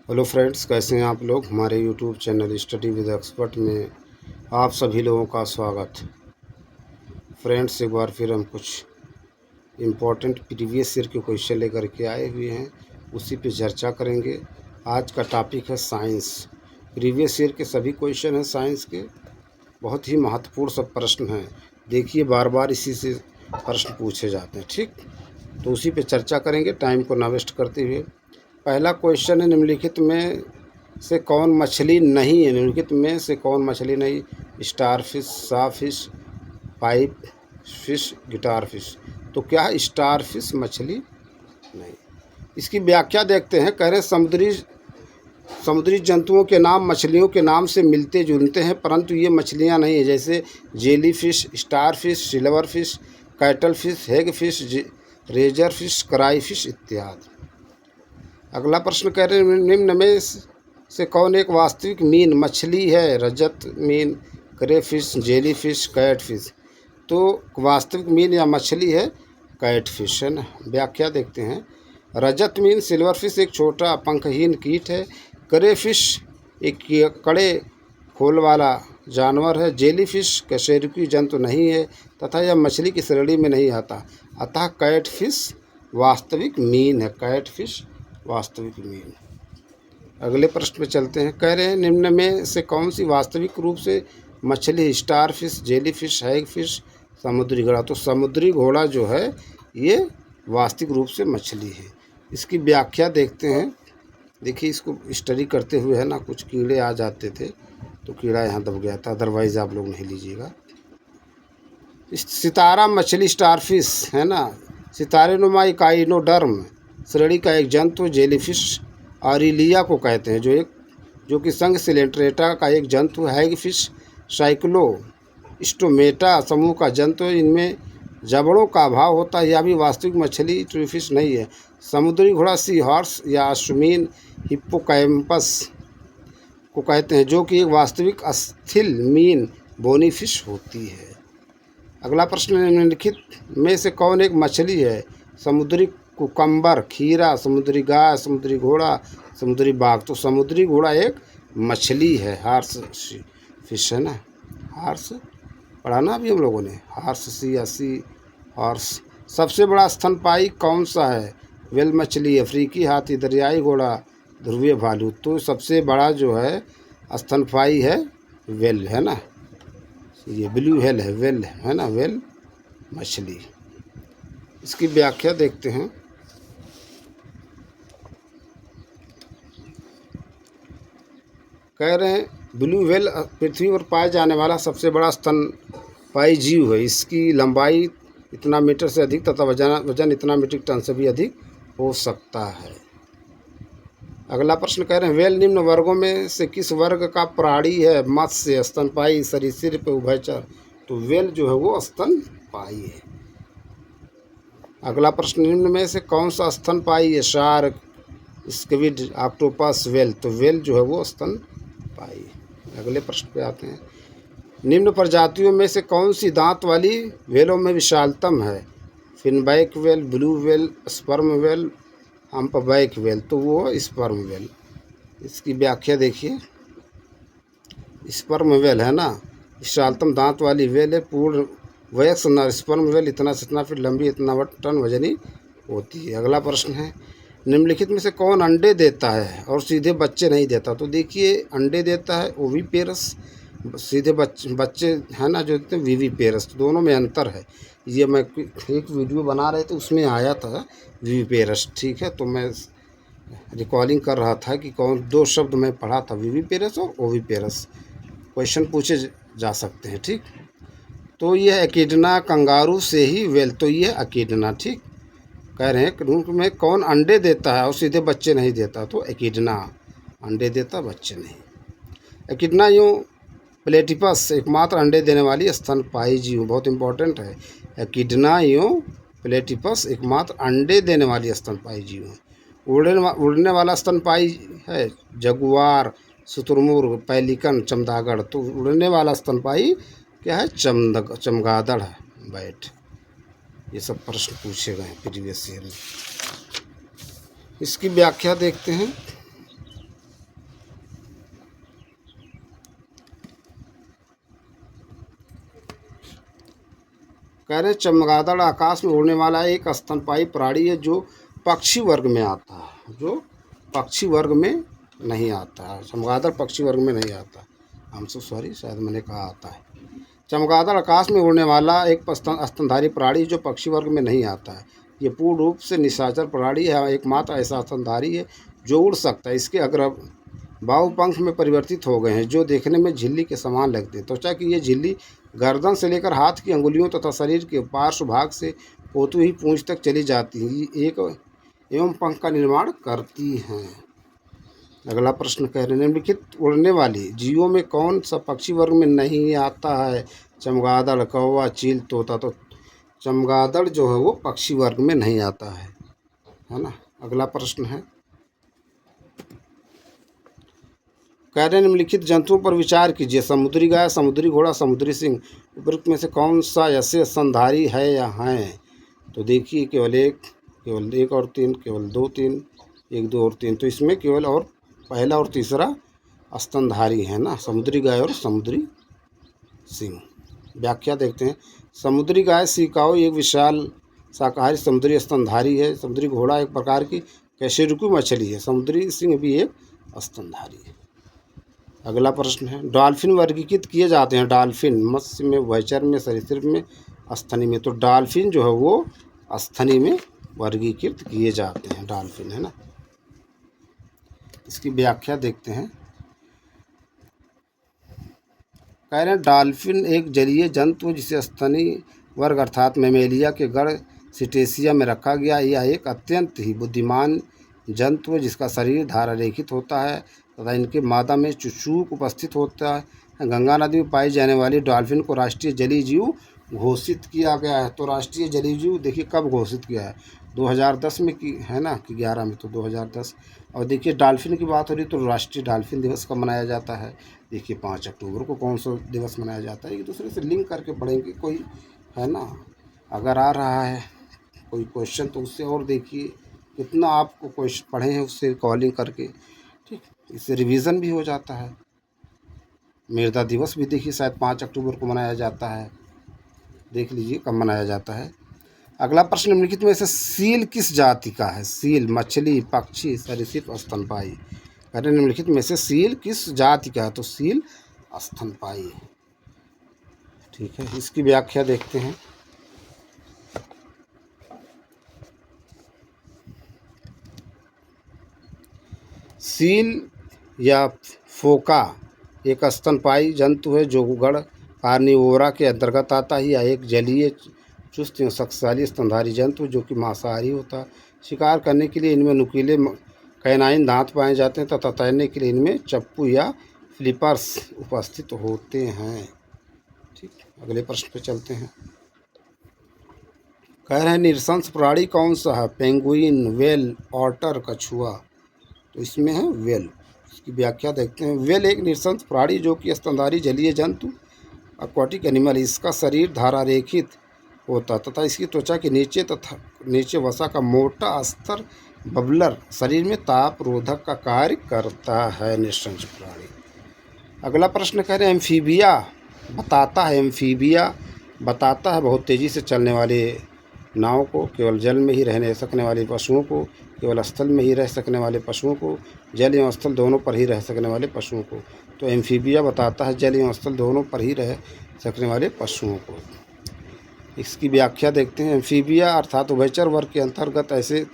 Hello friends, कैसे हैं आप लोग। हमारे YouTube channel study with expert में आप सभी लोगों का स्वागत। फ्रेंड्स, एक बार फिर हम कुछ इम्पोर्टेंट प्रीवियस ईयर के क्वेश्चन लेकर के आए हुए हैं, उसी पे चर्चा करेंगे। आज का टॉपिक है साइंस। प्रीवियस ईयर के सभी क्वेश्चन हैं साइंस के, बहुत ही महत्वपूर्ण सब प्रश्न हैं। देखिए, बार बार इसी से प्रश्न पूछे जाते हैं, ठीक। तो उसी पे चर्चा करेंगे टाइम को ना वेस्ट करते हुए। पहला क्वेश्चन है, निम्नलिखित में से कौन मछली नहीं है। निम्नलिखित में से कौन मछली नहीं। स्टार फिश, सा fish, pipe fish, guitar fish. तो क्या है स्टार फिश मछली नहीं। इसकी व्याख्या देखते हैं। कह रहे समुद्री जंतुओं के नाम मछलियों के नाम से मिलते जुलते हैं, परंतु ये मछलियां नहीं है। जैसे jellyfish, starfish, silverfish, cuttlefish, hagfish, razorfish, crayfish इत्यादि। अगला प्रश्न कह रहे हैं, निम्न में से कौन एक वास्तविक मीन मछली है। रजत मीन, crayfish, jellyfish, catfish. तो वास्तविक मीन या मछली है कैट फिश, है ना। व्याख्या देखते हैं। रजत मीन सिल्वर फिश एक छोटा पंखहीन कीट है। क्रे फिश एक कड़े खोल वाला जानवर है। जेली फिश कशेरुकी जंतु नहीं है तथा यह मछली की श्रेणी में नहीं आता, अतः कैट फिश वास्तविक मीन है। कैट फिश वास्तविक मीन। अगले प्रश्न पे चलते हैं। कह रहे हैं, निम्न में से कौन सी वास्तविक रूप से मछली। स्टार फिश, जेली फिश, हैग फिश, समुद्री घोड़ा। तो समुद्री घोड़ा जो है ये वास्तविक रूप से मछली है। इसकी व्याख्या देखते हैं। देखिए, इसको स्टडी करते हुए है ना, कुछ कीड़े आ जाते थे तो कीड़ा यहाँ दब गया था, अदरवाइज आप लोग नहीं लीजिएगा। सितारा मछली स्टार फिश है ना। सितारे नुमा इकाइनोडर्म श्रेणी का एक जंतु जेलीफिश ऑरिलिया को कहते हैं, जो कि संघ सिलेंट्रेटा का एक जंतु है। हैग फिश साइक्लो स्टोमेटा समूह का जंतु है। इनमें जबड़ों का अभाव होता है। यह भी वास्तविक मछली ट्यूफिश नहीं है। समुद्री घोड़ा सी हॉर्स या अश्विन हिप्पोकैम्पस को कहते हैं, जो कि एक वास्तविक अस्थिल मीन बोनी फिश होती है। अगला प्रश्न, निम्नलिखित में से कौन एक मछली है। समुद्री कुकम्बर, खीरा, समुद्री गाय, समुद्री घोड़ा, समुद्री बाघ। तो समुद्री घोड़ा एक मछली है, हार्स फिश, है ना। हार्स पढ़ा ना अभी हम लोगों ने, हार्स सी या सी हॉर्स। सबसे बड़ा स्तनपायी कौन सा है। वेल मछली, अफ्रीकी हाथी, दरियाई घोड़ा, ध्रुवीय भालू। तो सबसे बड़ा जो है स्तनपायी है वेल, है ना। ये ब्लू व्हेल है, वेल है ना, वेल मछली। इसकी व्याख्या देखते हैं। कह रहे हैं, ब्लू व्हेल पृथ्वी पर पाए जाने वाला सबसे बड़ा स्तनपायी जीव है। इसकी लंबाई इतना मीटर से अधिक तथा वजन इतना मीट्रिक टन से भी अधिक हो सकता है। अगला प्रश्न कह रहे हैं, वेल निम्न वर्गों में से किस वर्ग का प्राणी है। मत्स्य, स्तनपायी, सरीसृप, उभयचर। तो वेल जो है वो स्तनपायी है। अगला प्रश्न, निम्न में से कौन सा स्तनपायी है। Shark, squid, octopus, well. तो वेल जो है वो स्तनपायी। अगले प्रश्न पे आते हैं। निम्न प्रजातियों में से कौन सी दांत वाली वेलों में विशालतम है। Finback whale, blue whale, sperm whale, humpback whale. तो वो स्पर्म वेल। इसकी व्याख्या देखिए। स्पर्म वेल है ना, विशालतम दांत वाली वेल है। पूर्ण वयस्क नर स्पर्म वेल इतना से इतना फीट लंबी, इतना टन वजनी होती है। अगला प्रश्न है, निम्नलिखित में से कौन अंडे देता है और सीधे बच्चे नहीं देता। तो देखिए, अंडे देता है ओविपेरस, सीधे बच्चे है ना जो देते हैं विविपेरस। तो दोनों में अंतर है। ये मैं एक वीडियो बना रहे थे उसमें आया था विविपेरस, ठीक है। तो मैं रिकॉलिंग कर रहा था कि कौन दो शब्द मैं पढ़ा था, विविपेरस और ओविपेरस। क्वेश्चन पूछे जा सकते हैं, ठीक। तो यह एकिडना कंगारू से ही वेल। तो ये एकिडना, ठीक। कह रहे हैं रूप में कौन अंडे देता है और सीधे बच्चे नहीं देता। तो एकिडना अंडे देता, बच्चे नहीं। एकिडना यूँ प्लेटिपस एकमात्र अंडे देने वाली स्तनपायी जीव, बहुत इंपॉर्टेंट है। एकिडना यूँ प्लेटिपस एकमात्र अंडे देने वाली स्तनपायी जीव है। उड़ने वाला स्तनपायी है जगुआर, शुतुरमुर्ग, पेलिकन, चमगादड़। तो उड़ने वाला स्तनपायी क्या है, चमगादड़ है, बैट। ये सब प्रश्न पूछे गए प्रीवियस ईयर में। इसकी व्याख्या देखते हैं। कह रहे चमगादड़ आकाश में उड़ने वाला एक स्तनपायी प्राणी है जो पक्षी वर्ग में आता है, जो पक्षी वर्ग में नहीं आता है। चमगादड़ पक्षी वर्ग में नहीं आता, हमसे सॉरी, शायद मैंने कहा आता है। चमगादड़ आकाश में उड़ने वाला एक स्तनधारी प्राणी जो पक्षी वर्ग में नहीं आता है। ये पूर्ण रूप से निशाचर प्राणी है, एकमात्र ऐसा स्तनधारी है जो उड़ सकता है। इसके अग्र बाहु पंख में परिवर्तित हो गए हैं जो देखने में झिल्ली के समान लगते हैं। त्वचा की ये झिल्ली गर्दन से लेकर हाथ की अंगुलियों तथा शरीर के पार्श्व भाग से होती हुई पूंछ तक चली जाती है, एक एवं पंख का निर्माण करती हैं। अगला प्रश्न कह रहे हैं निम्नलिखित उड़ने वाली जीवों में कौन सा पक्षी वर्ग में नहीं आता है? चमगादड़, कौवा, चील, तोता। तो चमगादड़ जो है वो पक्षी वर्ग में नहीं आता है ना। अगला प्रश्न है, कह रहे हैं निम्नलिखित जंतुओं पर विचार कीजिए। समुद्री गाय, समुद्री घोड़ा, समुद्री सिंह उपरोक्त में से कौन सा ऐसे स्तनधारी है या हैं? तो देखिए केवल एक और तीन, केवल दो तीन, एक दो और तीन। तो इसमें केवल और पहला और तीसरा स्तनधारी है ना, समुद्री गाय और समुद्री सिंह। व्याख्या देखते हैं। समुद्री गाय सिकाओ एक विशाल शाकाहारी समुद्री स्तनधारी है। समुद्री घोड़ा एक प्रकार की कशेरुकी मछली है। समुद्री सिंह भी एक स्तनधारी है। अगला प्रश्न है, डॉल्फिन वर्गीकृत किए जाते हैं। डॉल्फिन मत्स्य में, उभयचर में, सरीसृप में, स्तनी में। तो डॉल्फिन जो है वो स्तनी में वर्गीकृत किए जाते हैं, डॉल्फिन, है ना। इसकी व्याख्या देखते हैं। कह रहे हैं डॉल्फिन एक जलीय जंतु जिसे स्तनी वर्ग अर्थात मेमेलिया के गण सिटेसिया में रखा गया। यह एक अत्यंत ही बुद्धिमान जंतु है जिसका शरीर धारारेखित होता है तथा इनके मादा में चुचूक उपस्थित होता है। गंगा नदी में पाई जाने वाली डॉल्फिन को राष्ट्रीय जलीय जीव घोषित किया गया है। तो राष्ट्रीय जलीय जीव देखिए कब घोषित किया है? 2010 में की है ना, कि 11 में, तो 2010। और देखिए डॉल्फिन की बात हो रही तो राष्ट्रीय डॉल्फिन दिवस कब मनाया जाता है? देखिए 5 अक्टूबर को कौन सा दिवस मनाया जाता है? एक दूसरे से लिंक करके पढ़ेंगे, कोई है ना, अगर आ रहा है कोई क्वेश्चन तो उससे और देखिए कितना आपको क्वेश्चन पढ़े हैं उससे कॉलिंग करके, ठीक, इससे रिवीजन भी हो जाता है। मृदा दिवस भी देखिए शायद 5 अक्टूबर को मनाया जाता है, देख लीजिए कब मनाया जाता है। अगला प्रश्न, निम्नलिखित में से सील किस जाति का है? सील मछली, पक्षी, सरीसृप, स्तनपायी। कह रहे निम्नलिखित में से सील किस जाति का है? तो सील स्तनपायी, ठीक है। इसकी व्याख्या देखते हैं। सील या फोका एक स्तनपायी जंतु है जो गण कार्निवोरा के अंतर्गत आता है। यह एक जलीय चुस्त एवं शक्तिशाली स्तनधारी जंतु जो कि मांसाहारी होता है। शिकार करने के लिए इनमें नुकीले कैनाइन दांत पाए जाते हैं तथा तैरने के लिए इनमें चप्पू या फ्लिपर्स उपस्थित होते हैं, ठीक। अगले प्रश्न पे चलते हैं। कह रहे हैं निरशंस प्राणी कौन सा है? पेंगुइन, वेल, ऑटर, कछुआ। तो इसमें है वेल। इसकी व्याख्या देखते हैं। वेल एक निरशंस प्राणी जो कि स्तनधारी जलीय जंतु एक्वाटिक एनिमल। इसका शरीर धारारेखित होता तथा इसकी त्वचा के नीचे वसा का मोटा अस्तर बबलर शरीर में ताप रोधक का कार्य करता है निरशंस प्राणी। अगला प्रश्न कह रहे हैं एम्फीबिया बताता है बहुत तेज़ी से चलने वाले नाव को, केवल जल में ही रह सकने वाले पशुओं को, केवल स्थल में ही रह सकने वाले पशुओं को, जल एवं स्थल दोनों पर ही रह सकने वाले पशुओं को। तो एम्फीबिया बताता है जल एवं स्थल दोनों पर ही रह सकने वाले पशुओं को। इसकी व्याख्या देखते हैं। एम्फीबिया अर्थात उभयचर वर्ग के अंतर्गत ऐसे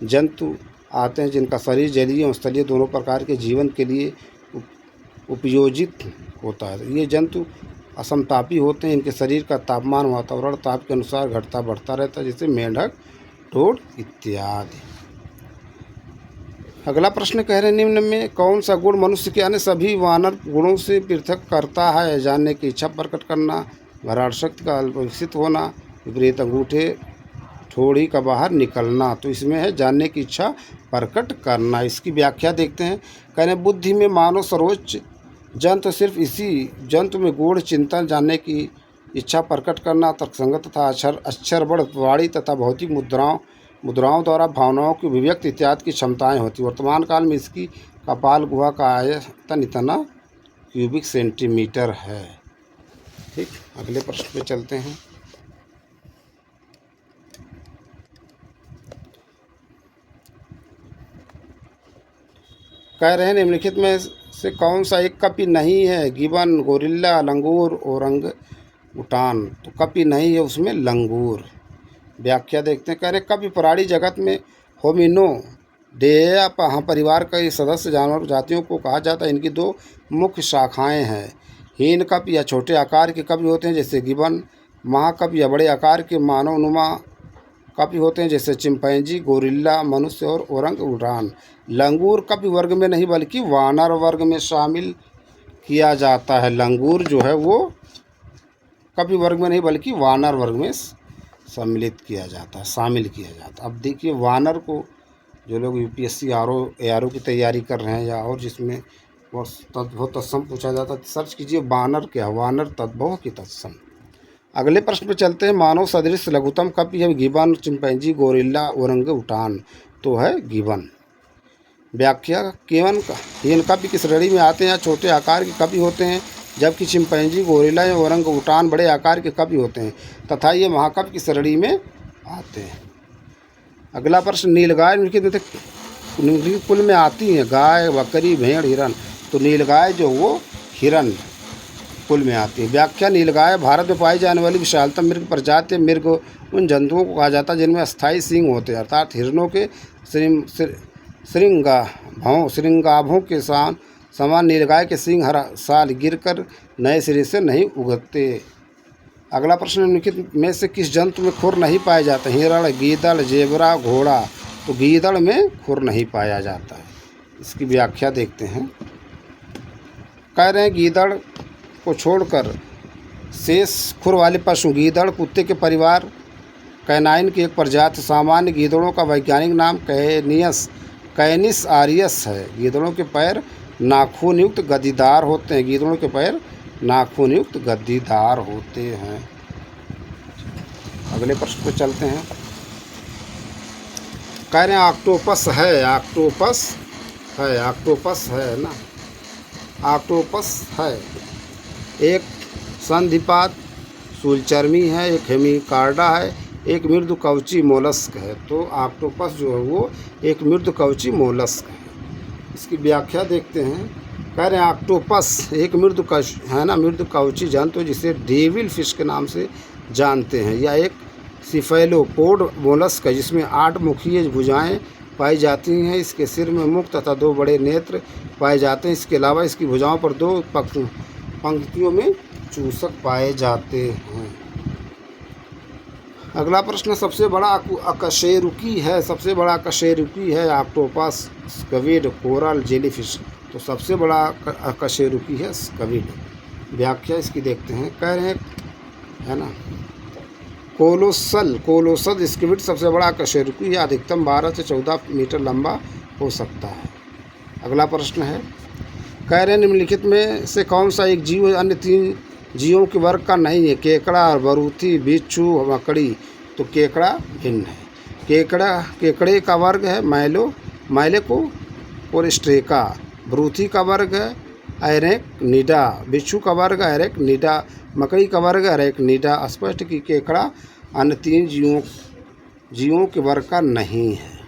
जंतु आते हैं जिनका शरीर जलीय एवं स्थलीय दोनों प्रकार के जीवन के लिए उपयोजित होता है। ये जंतु असमतापी होते हैं। इनके शरीर का तापमान वातावरण ताप के अनुसार घटता बढ़ता रहता है, जैसे मेंढक, ढोर इत्यादि। अगला प्रश्न कह रहे हैं निम्न में कौन सा गुण मनुष्य के अन्य सभी वानर गुणों से पृथक करता है? जानने की इच्छा प्रकट करना, घराड़ शक्ति का विकसित होना, विपरीत अंगूठे ठोड़ी का बाहर निकलना। तो इसमें है जानने की इच्छा प्रकट करना। इसकी व्याख्या देखते हैं। कह रहे बुद्धि में मानव सर्वोच्च जंतु सिर्फ इसी जंतु में गूढ़ चिंतन, जानने की इच्छा प्रकट करना, तर्कसंगत तथा अक्षरबढ़ वाणी तथा भौतिक मुद्राओं द्वारा भावनाओं की अभिव्यक्ति इत्यादि की क्षमताएं होती। वर्तमान काल में इसकी कपाल गुहा का आयतन इतना क्यूबिक सेंटीमीटर है, ठीक। अगले प्रश्न पे चलते हैं। कह रहे हैं निम्नलिखित में से कौन सा एक कपि नहीं है? गिबन, गोरिल्ला, लंगूर, ओरंग उटान। तो कपि नहीं है उसमें लंगूर। व्याख्या देखते हैं। कह रहे कपि प्राणी जगत में होमिनो डेया परिवार का सदस्य जानवर जातियों को कहा जाता है। इनकी दो मुख्य शाखाएं हैं। हीन कपि या छोटे आकार के कपि होते हैं जैसे गिबन। महाकपि या बड़े आकार के मानवनुमा कपि होते हैं जैसे चिंपैंजी, गोरिल्ला, मनुष्य और ओरंग उटान। लंगूर कपि वर्ग में नहीं बल्कि वानर वर्ग में शामिल किया जाता है। लंगूर जो है वो कपि वर्ग में नहीं बल्कि वानर वर्ग में सम्मिलित किया जाता है, शामिल किया जाता है। अब देखिए वानर को जो लोग यूपीएससी ARO की तैयारी कर रहे हैं या और जिसमें वो तद्भव तत्सम पूछा जाता है, सर्च कीजिए वानर क्या, वानर तद्भव की तत्सम। अगले प्रश्न पे चलते हैं। मानव सदृश लघुतम कपि है गिबन, चिंपैंजी, गोरिल्ला, ओरंग उटान। तो है गिबन। व्याख्या केवन हीन कपि की श्रेणी में आते हैं, छोटे आकार के कपि होते हैं, जबकि चिंपैंजी, गोरिल्ला या ओरंग उटान बड़े आकार के कपि होते हैं तथा ये महाकपि की श्रेणी में आते हैं। अगला प्रश्न नीलगाय निम्नलिखित कुल में आती हैं? गाय, बकरी, भेड़, हिरन। तो नीलगाय जो वो हिरन कुल में आती है। व्याख्या नीलगाय भारत में पाई जाने वाली विशालतम मृग प्रजाति। मृग उन जंतुओं को कहा जाता है जिनमें अस्थायी सींग होते हैं, अर्थात हिरणों के श्रृंगाभों के समान नीलगाय के सींग हर साल गिरकर नए सिरे से नहीं उगते। अगला प्रश्न निम्नलिखित में से किस जंतु में खुर नहीं पाया जाता? हिरण, गीदड़, जेबरा, घोड़ा। तो गीदड़ में खुर नहीं पाया जाता है। इसकी व्याख्या देखते हैं। कह रहे हैं गीदड़ को छोड़कर शेष खुर वाले पशु गीदड़ कुत्ते के परिवार कैनाइन की एक प्रजाति। सामान्य गीदड़ों का वैज्ञानिक नाम कैनिस आरियस है। गीदड़ों के पैर नाखून युक्त गद्दीदार होते हैं। गीदड़ों के पैर नाखून युक्त गद्दीदार होते हैं। अगले प्रश्न पर चलते हैं। कह रहे हैं ऑक्टोपस है, ऑक्टोपस है ना, ऑक्टोपस है। एक संधिपाद शूलचर्मी है, एक हेमिकार्डा है, एक मृदु कवची मोलस्क है। तो ऑक्टोपस जो है वो एक मृदु कवची मोलस्क है। इसकी व्याख्या देखते हैं। कह रहे हैं ऑक्टोपस एक मृदु कवची जंतु जिसे डेविल फिश के नाम से जानते हैं। यह एक सिफेलोपोड मोलस्क है जिसमें 8 मुखीय भुजाएं पाई जाती हैं। इसके सिर में मुख तथा 2 बड़े नेत्र पाए जाते हैं। इसके अलावा इसकी भुजाओं पर 2 पंक्तियों में चूसक पाए जाते हैं। अगला प्रश्न सबसे बड़ा अकशेरुकी है, ऑक्टोपस, स्क्विड, कोरल, जेलीफिश। तो सबसे बड़ा अकशेरुकी है स्क्विड। व्याख्या इसकी देखते हैं। कह रहे हैं है ना कोलोसल स्क्विड सबसे बड़ा अकशेरुकी है। अधिकतम 12 से 14 मीटर लंबा हो सकता है। अगला प्रश्न है। कह रहे हैं निम्नलिखित में से कौन सा एक जीव अन्य 3 जीवों के वर्ग का नहीं है? केकड़ा, बरूथी, बिच्छू, मकड़ी। तो केकड़ा भिन्न है। केकड़े का वर्ग है मैलेको और स्ट्रेका। बरूथी का वर्ग है एरेक्निडा। बिच्छू का वर्ग है एरेक्निडा। मकड़ी का वर्ग है एरेक्निडा। स्पष्ट कि केकड़ा अन्य 3 जीवों के वर्ग का नहीं है।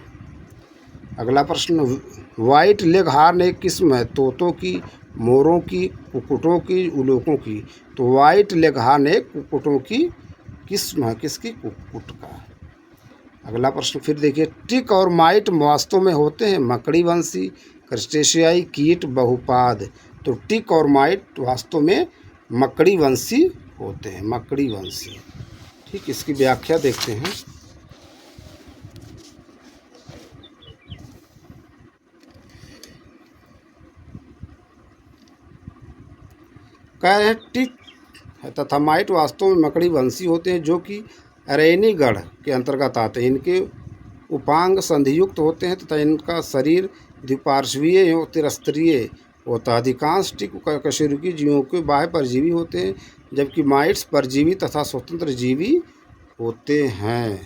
अगला प्रश्न। वाइट लेग हार्न एक किस्म है तोतों की, मोरों की, कुक्कुटों की, उल्लुओं की। तो वाइट लेग हार्न एक कुक्कुटों की किस्म है। किसकी? कुक्कुट का। अगला प्रश्न फिर देखिए। टिक और माइट वास्तव में होते हैं मकड़ीवंशी, क्रस्टेशियाई, कीट, बहुपाद। तो टिक और माइट वास्तव में मकड़ीवंशी होते हैं, मकड़ीवंशी। ठीक, इसकी व्याख्या देखते हैं। कह रहे हैं टिक तथा माइट वास्तव में मकड़ीवंशी होते हैं जो कि अरेनीगढ़ के अंतर्गत आते हैं। इनके उपांग संधियुक्त होते हैं तथा इनका शरीर द्विपार्श्वीय एवं त्रिस्तरीय होता है। अधिकांश टिक कशेरुकी जीवों के बाह्य परजीवी होते हैं जबकि माइट्स परजीवी तथा स्वतंत्र जीवी होते हैं।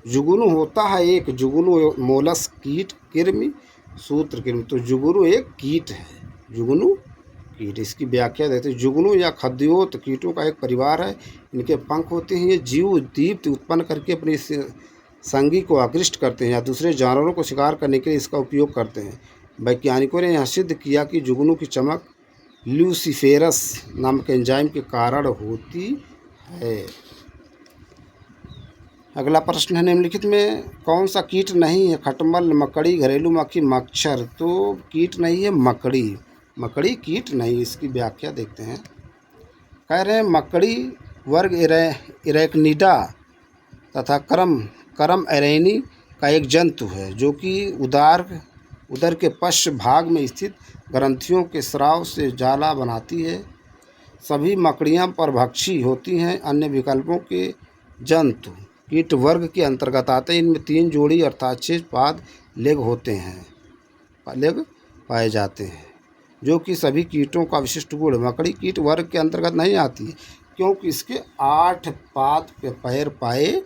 जुगनू होता है एक, जुगनू मोलस्क कीट, कृमि, सूत्रकृमि। तो जुगनू एक कीट है, जुगनू कीट। इसकी व्याख्या देते हैं। जुगनू या खद्योत कीटों का एक परिवार है। इनके पंख होते हैं। ये जीव दीप्त उत्पन्न करके अपनी संगी को आकृष्ट करते हैं या दूसरे जानवरों को शिकार करने के लिए इसका उपयोग करते हैं। वैज्ञानिकों ने यह सिद्ध किया कि जुगनू की चमक ल्यूसीफेरस नामक एंजाइम के कारण होती है। अगला प्रश्न है, निम्नलिखित में कौन सा कीट नहीं है? खटमल, मकड़ी, घरेलू मक्खी, मच्छर। तो कीट नहीं है मकड़ी, मकड़ी कीट नहीं। इसकी व्याख्या देखते हैं। कह रहे हैं मकड़ी वर्ग इरेक्निडा तथा करम एरेनी का एक जंतु है जो कि उदर के पश्च भाग में स्थित ग्रंथियों के स्राव से जाला बनाती है। सभी मकड़ियाँ परभक्षी होती हैं। अन्य विकल्पों के जंतु कीट वर्ग के अंतर्गत आते हैं। इनमें 3 जोड़ी अर्थात 6 पाद लेग होते हैं, लेग पाए जाते हैं, जो कि सभी कीटों का विशिष्ट गुण। मकड़ी कीट वर्ग के अंतर्गत नहीं आती क्योंकि इसके 8 पाद के पैर पाए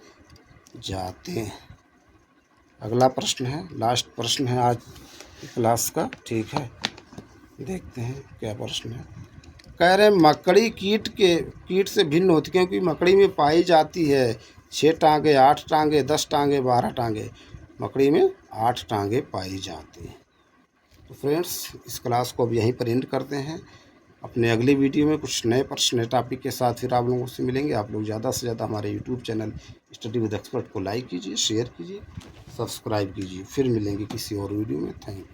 जाते हैं। अगला प्रश्न है, लास्ट प्रश्न है आज क्लास का, ठीक है। देखते हैं क्या प्रश्न है। कह रहे हैं मकड़ी कीट से भिन्न होती क्योंकि मकड़ी में पाई जाती है 6 टांगे, 8 टांगे, 10 टांगे, 12 टांगे। मकड़ी में 8 टांगे पाई जाती हैं। तो फ्रेंड्स, इस क्लास को अब यहीं पर एंड करते हैं। अपने अगली वीडियो में कुछ नए प्रश्न, नए टॉपिक के साथ फिर आप लोगों से मिलेंगे। आप लोग ज़्यादा से ज़्यादा हमारे YouTube channel study with expert को लाइक कीजिए, शेयर कीजिए, सब्सक्राइब कीजिए। फिर मिलेंगे किसी और वीडियो में। Thank you.